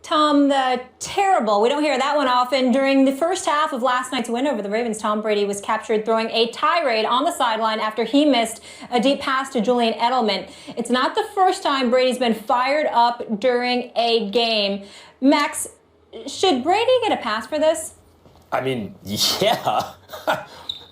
Tom, the terrible, we don't hear that one often. During the first half of last night's win over the Ravens, Tom Brady was captured throwing a tirade on the sideline after he missed a deep pass to Julian Edelman. It's not the first time Brady's been fired up during a game. Max, should Brady get a pass for this? I mean, yeah.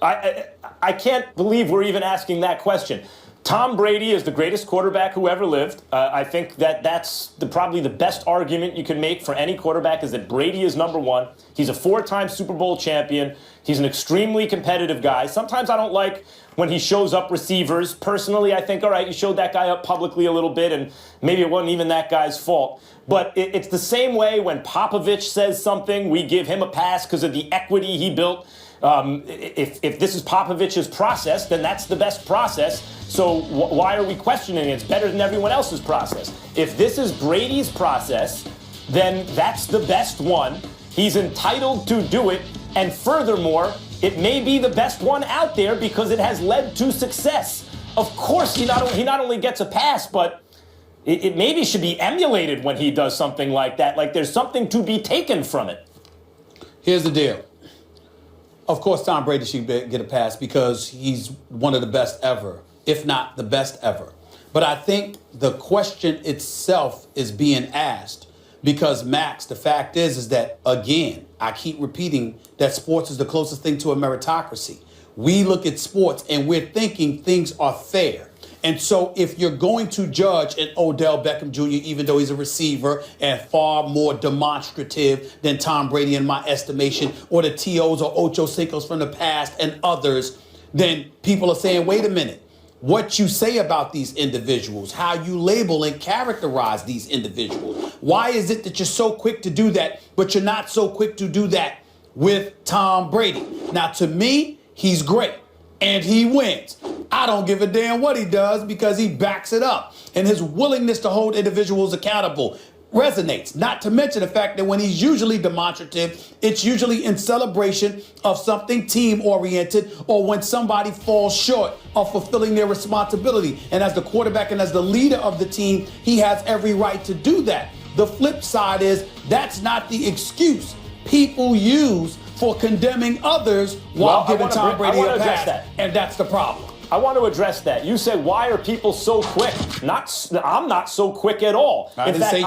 I can't believe we're even asking that question. Tom Brady is the greatest quarterback who ever lived. I think that's probably the best argument you can make for any quarterback is that Brady is number one. He's a four-time Super Bowl champion. He's an extremely competitive guy. Sometimes I don't like when he shows up receivers. Personally, I think, all right, you showed that guy up publicly a little bit, and maybe it wasn't even that guy's fault. But it's the same way when Popovich says something, we give him a pass because of the equity he built. If this is Popovich's process, then that's the best process. So why are we questioning it? It's better than everyone else's process. If this is Brady's process, then that's the best one. He's entitled to do it. And furthermore, it may be the best one out there because it has led to success. Of course, he not only gets a pass, but it maybe should be emulated when he does something like that. Like there's something to be taken from it. Here's the deal. Of course, Tom Brady should get a pass because he's one of the best ever, if not the best ever. But I think the question itself is being asked because, Max, the fact is that, again, I keep repeating that sports is the closest thing to a meritocracy. We look at sports and we're thinking things are fair. And so if you're going to judge an Odell Beckham Jr., even though he's a receiver and far more demonstrative than Tom Brady in my estimation, or the T.O.s or Ocho Cincos from the past and others, then people are saying, wait a minute, what you say about these individuals, how you label and characterize these individuals. Why is it that you're so quick to do that, but you're not so quick to do that with Tom Brady? Now, to me, he's great. And he wins. I don't give a damn what he does because he backs it up. And his willingness to hold individuals accountable resonates. Not to mention the fact that when he's usually demonstrative, it's usually in celebration of something team-oriented or when somebody falls short of fulfilling their responsibility. And as the quarterback and as the leader of the team, he has every right to do that. The flip side is that's not the excuse people use for condemning others while giving Tom Brady a pass. And that's the problem. I want to address that. You said, why are people so quick? I'm not so quick at all. In fact,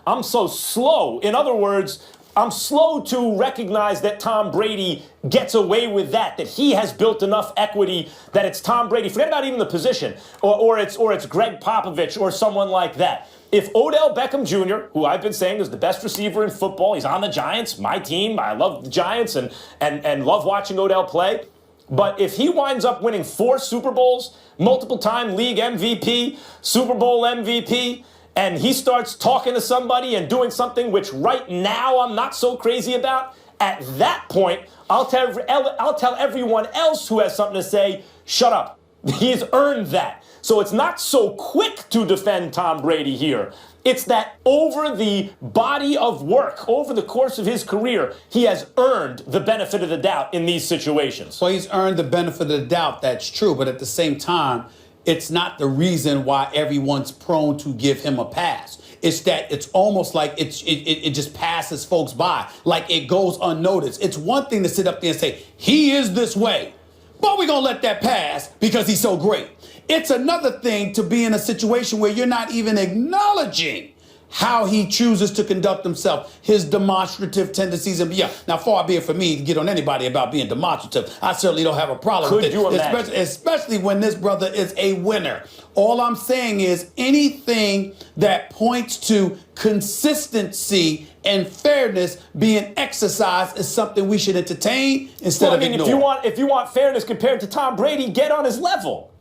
I'm so slow. In other words, I'm slow to recognize that Tom Brady gets away with that he has built enough equity that it's Tom Brady. Forget about even the position, or it's Greg Popovich or someone like that. If Odell Beckham Jr., who I've been saying is the best receiver in football, he's on the Giants, my team, I love the Giants and love watching Odell play. But if he winds up winning 4 Super Bowls, multiple-time league MVP, Super Bowl MVP, and he starts talking to somebody and doing something which right now I'm not so crazy about, at that point, I'll tell everyone else who has something to say, shut up. He's earned that. So it's not so quick to defend Tom Brady here. It's that over the body of work, over the course of his career, he has earned the benefit of the doubt in these situations. Well, he's earned the benefit of the doubt, that's true. But at the same time, it's not the reason why everyone's prone to give him a pass. It's that it's almost like it just passes folks by, like it goes unnoticed. It's one thing to sit up there and say, he is this way, but we're going to let that pass because he's so great. It's another thing to be in a situation where you're not even acknowledging how he chooses to conduct himself, his demonstrative tendencies. And yeah, now far be it for me to get on anybody about being demonstrative. I certainly don't have a problem with it, especially when this brother is a winner. All I'm saying is anything that points to consistency and fairness being exercised is something we should entertain instead of ignore. If you want fairness compared to Tom Brady, get on his level.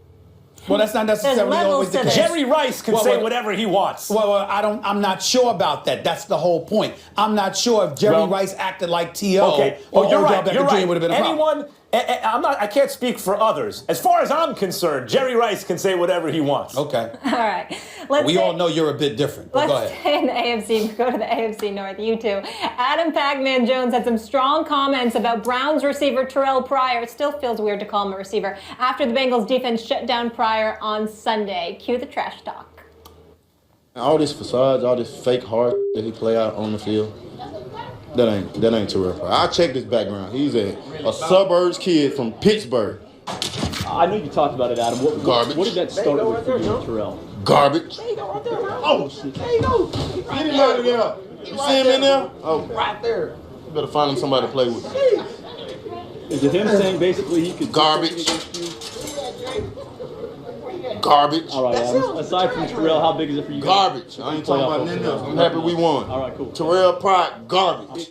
Well, that's not necessarily always the case. Jerry Rice can say whatever he wants. Well, I'm not sure about that. That's the whole point. I'm not sure if Jerry Rice acted like T.O. Okay. or You're Odell right. Beckham Jr. would have been a problem. I can't speak for others. As far as I'm concerned, Jerry Rice can say whatever he wants. Okay. All right. We all know you're a bit different. But go ahead. Let's stay in the AFC. Go to the AFC North. You two. Adam Pac-Man Jones had some strong comments about Browns receiver Terrell Pryor. It still feels weird to call him a receiver after the Bengals defense shut down Pryor on Sunday. Cue the trash talk. All this facades, all this fake hard that he play out on the field, that ain't Terrell Pryor. I checked his background. He's a suburbs kid from Pittsburgh. I know you talked about it, Adam. Garbage. What did that start with for you, Terrell? Garbage. There you go, right there. Oh, shit. There you go. Get him out of there. You see him in there? Okay. Right there. You better find him somebody to play with. Is it him saying basically he could Garbage. Garbage. All right, Adam. Aside from Terrell, how big is it for you? Garbage. I ain't talking about nothing else. I'm happy we won. All right, cool. Terrell Pryor, garbage.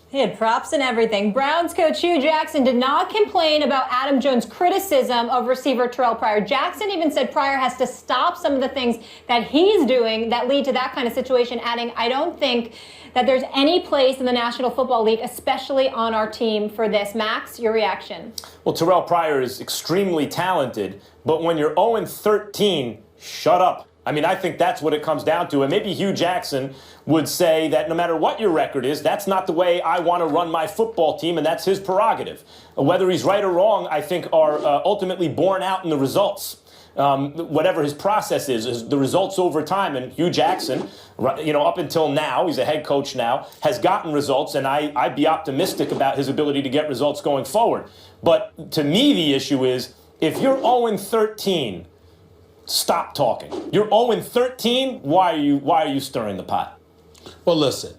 He had props and everything. Browns coach Hugh Jackson did not complain about Adam Jones' criticism of receiver Terrell Pryor. Jackson even said Pryor has to stop some of the things that he's doing that lead to that kind of situation, adding, I don't think that there's any place in the National Football League, especially on our team, for this. Max, your reaction? Well, Terrell Pryor is extremely talented, but when you're 0-13, shut up. I mean, I think that's what it comes down to. And maybe Hugh Jackson would say that no matter what your record is, that's not the way I want to run my football team, and that's his prerogative. Whether he's right or wrong, I think are ultimately borne out in the results. Whatever his process is the results over time. And Hugh Jackson, up until now, he's a head coach now, has gotten results, and I'd be optimistic about his ability to get results going forward. But to me, the issue is if you're 0-13, stop talking. You're 0-13. Why are you stirring the pot? Well, listen,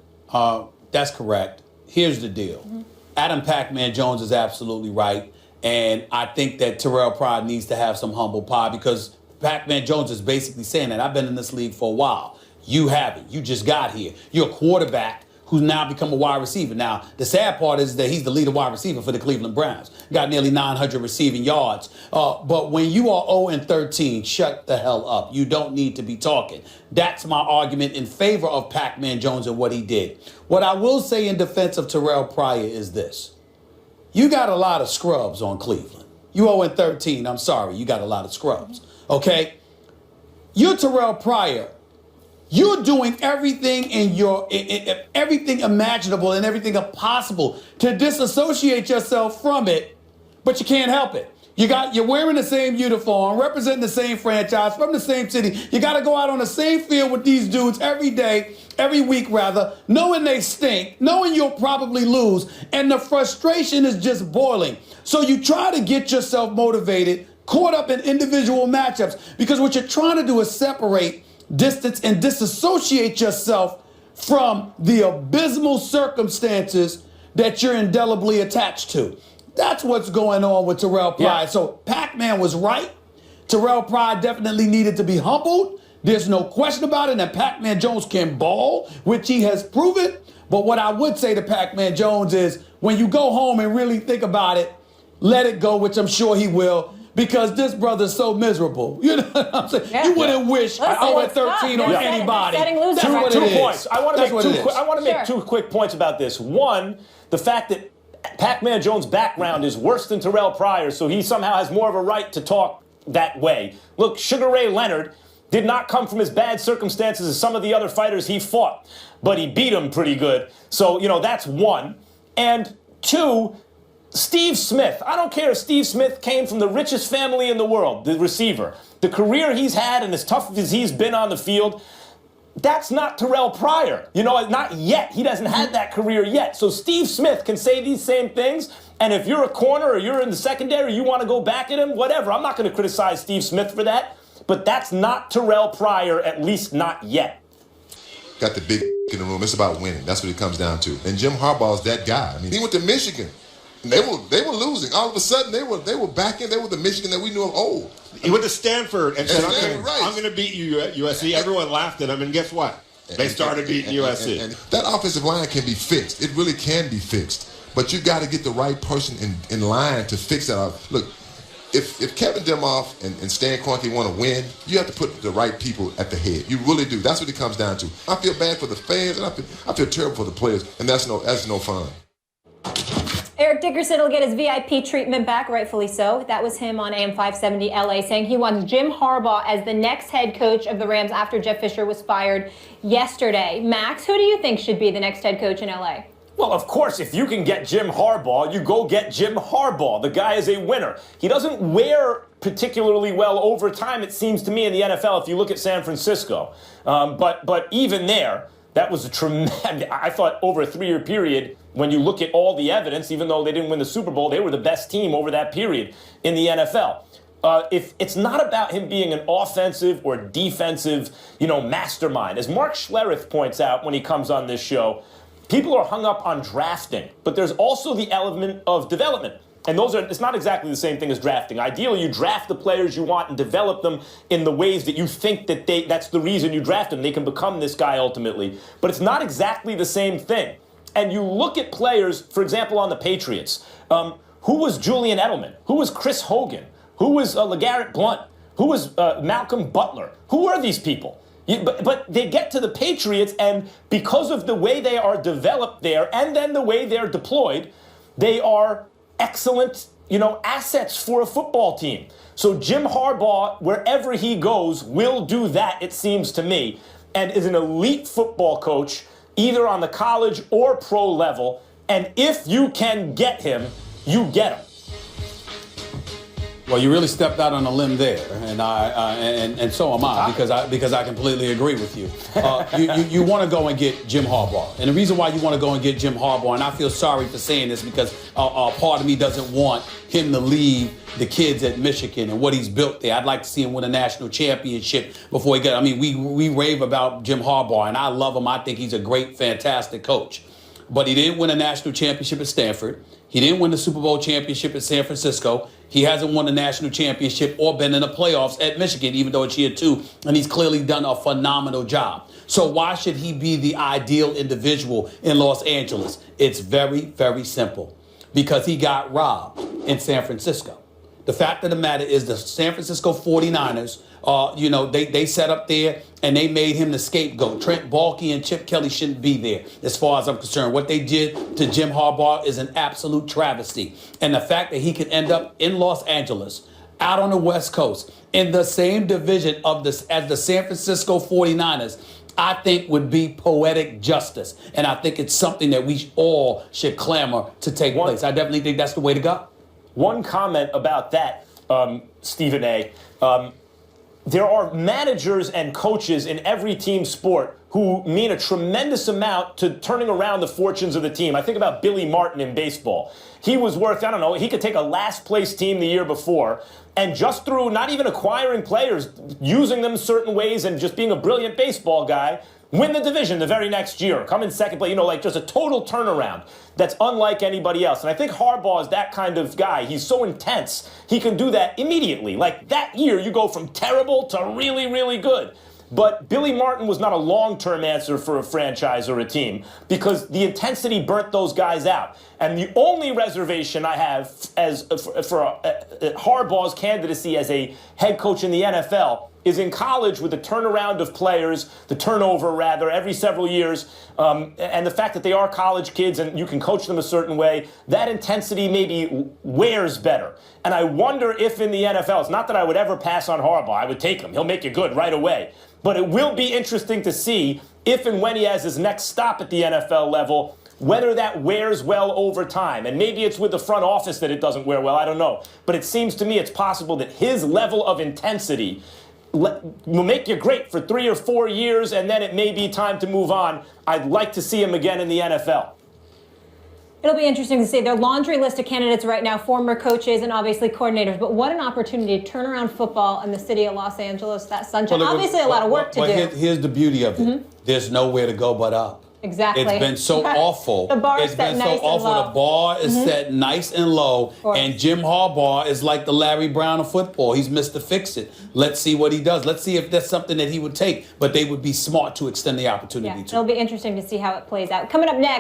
that's correct. Here's the deal. Adam Pac-Man Jones is absolutely right. And I think that Terrell Pryor needs to have some humble pie because Pac-Man Jones is basically saying that I've been in this league for a while. You haven't. You just got here. You're a quarterback who's now become a wide receiver. Now, the sad part is that he's the leading wide receiver for the Cleveland Browns. Got nearly 900 receiving yards. But when you are 0-13, shut the hell up. You don't need to be talking. That's my argument in favor of Pac-Man Jones and what he did. What I will say in defense of Terrell Pryor is this. You got a lot of scrubs on Cleveland. You 0-13, I'm sorry, you got a lot of scrubs, okay? You're Terrell Pryor. You're doing everything everything imaginable and everything possible to disassociate yourself from it, but you can't help it. You're wearing the same uniform, representing the same franchise, from the same city. You got to go out on the same field with these dudes every day, every week rather, knowing they stink, knowing you'll probably lose, and the frustration is just boiling. So you try to get yourself motivated, caught up in individual matchups, because what you're trying to do is separate, distance, and disassociate yourself from the abysmal circumstances that you're indelibly attached to. That's what's going on with Terrell Pryor. Yeah. So Pac-Man was right. Terrell Pryor definitely needed to be humbled. There's no question about it. And Pac-Man Jones can ball, which he has proven. But what I would say to Pac-Man Jones is when you go home and really think about it, let it go, which I'm sure he will, because this brother's so miserable. You know what I'm saying? Yeah. You wouldn't wish 0-13 on anybody. That's what it is. 2 points. I want to make two quick points about this. One, the fact that Pac-Man Jones' background is worse than Terrell Pryor, so he somehow has more of a right to talk that way. Look, Sugar Ray Leonard did not come from as bad circumstances as some of the other fighters he fought, but he beat them pretty good. So, that's one. And two, Steve Smith. I don't care if Steve Smith came from the richest family in the world, the receiver. The career he's had and as tough as he's been on the field, that's not Terrell Pryor. Not yet. He doesn't have that career yet. So Steve Smith can say these same things, and if you're a corner or you're in the secondary, you want to go back at him, whatever. I'm not going to criticize Steve Smith for that, but that's not Terrell Pryor, at least not yet. Got the big in the room. It's about winning. That's what it comes down to. And Jim Harbaugh's that guy. I mean, he went to Michigan. And they were losing. All of a sudden, they were back in. They were the Michigan that we knew of old. He went to Stanford and said, I'm going to beat you at USC. Everyone laughed at him, and guess what? They started beating USC. And that offensive line can be fixed. It really can be fixed. But you got to get the right person in line to fix that. Look, if Kevin Demoff and Stan Kroenke want to win, you have to put the right people at the head. You really do. That's what it comes down to. I feel bad for the fans, and I feel terrible for the players, and that's no fun. Eric Dickerson will get his VIP treatment back, rightfully so. That was him on AM 570 LA saying he wants Jim Harbaugh as the next head coach of the Rams after Jeff Fisher was fired yesterday. Max, who do you think should be the next head coach in LA? Well, of course, if you can get Jim Harbaugh, you go get Jim Harbaugh. The guy is a winner. He doesn't wear particularly well over time, it seems to me, in the NFL, if you look at San Francisco. But even there, that was a tremendous, I thought over a 3-year period, when you look at all the evidence, even though they didn't win the Super Bowl, they were the best team over that period in the NFL. If it's not about him being an offensive or defensive, mastermind, as Mark Schlereth points out when he comes on this show, people are hung up on drafting, but there's also the element of development. And it's not exactly the same thing as drafting. Ideally, you draft the players you want and develop them in the ways that you think that's the reason you draft them. They can become this guy ultimately. But it's not exactly the same thing. And you look at players, for example, on the Patriots. Who was Julian Edelman? Who was Chris Hogan? Who was LeGarrette Blount? Who was Malcolm Butler? Who are these people? But they get to the Patriots, and because of the way they are developed there and then the way they're deployed, they are excellent, assets for a football team. So Jim Harbaugh, wherever he goes, will do that, it seems to me, and is an elite football coach, either on the college or pro level. And if you can get him, you get him. Well, you really stepped out on a limb there, and so am I, because I completely agree with you. You want to go and get Jim Harbaugh, and the reason why you want to go and get Jim Harbaugh, and I feel sorry for saying this because part of me doesn't want him to leave the kids at Michigan and what he's built there. I'd like to see him win a national championship before he gets. I mean, we rave about Jim Harbaugh, and I love him. I think he's a great, fantastic coach, but he didn't win a national championship at Stanford. He didn't win the Super Bowl championship at San Francisco. He hasn't won a national championship or been in the playoffs at Michigan, even though it's year 2, and he's clearly done a phenomenal job. So why should he be the ideal individual in Los Angeles? It's very, very simple. Because he got robbed in San Francisco. The fact of the matter is the San Francisco 49ers, they sat up there and they made him the scapegoat. Trent Baalke and Chip Kelly shouldn't be there, as far as I'm concerned. What they did to Jim Harbaugh is an absolute travesty. And the fact that he could end up in Los Angeles, out on the West Coast, in the same division as the San Francisco 49ers, I think would be poetic justice. And I think it's something that we all should clamor to take place. I definitely think that's the way to go. One comment about that, Stephen A. There are managers and coaches in every team sport who mean a tremendous amount to turning around the fortunes of the team. I think about Billy Martin in baseball. He was worth, he could take a last place team the year before, and just through not even acquiring players, using them certain ways and just being a brilliant baseball guy, win the division the very next year, come in second place, just a total turnaround that's unlike anybody else. And I think Harbaugh is that kind of guy. He's so intense, he can do that immediately. Like that year, you go from terrible to really, really good. But Billy Martin was not a long-term answer for a franchise or a team because the intensity burnt those guys out. And the only reservation I have for Harbaugh's candidacy as a head coach in the NFL is in college with the turnaround of players, the turnover rather, every several years, and the fact that they are college kids and you can coach them a certain way, that intensity maybe wears better. And I wonder if in the NFL, it's not that I would ever pass on Harbaugh, I would take him, he'll make you good right away. But it will be interesting to see if and when he has his next stop at the NFL level, whether that wears well over time. And maybe it's with the front office that it doesn't wear well, I don't know. But it seems to me it's possible that his level of intensity will make you great for 3 or 4 years, and then it may be time to move on. I'd like to see him again in the NFL. It'll be interesting to see their laundry list of candidates right now, former coaches and obviously coordinators. But what an opportunity to turn around football in the city of Los Angeles, that sunshine. Well, obviously a lot of work to do. Here's the beauty of it. There's nowhere to go but up. Exactly. It's been so awful. The bar is It's set been nice so awful. and low. The bar is set nice and low. And Jim Harbaugh is like the Larry Brown of football. He's Mr. Fix-It. Let's see what he does. Let's see if that's something that he would take. But they would be smart to extend the opportunity to. It'll be interesting to see how it plays out. Coming up next.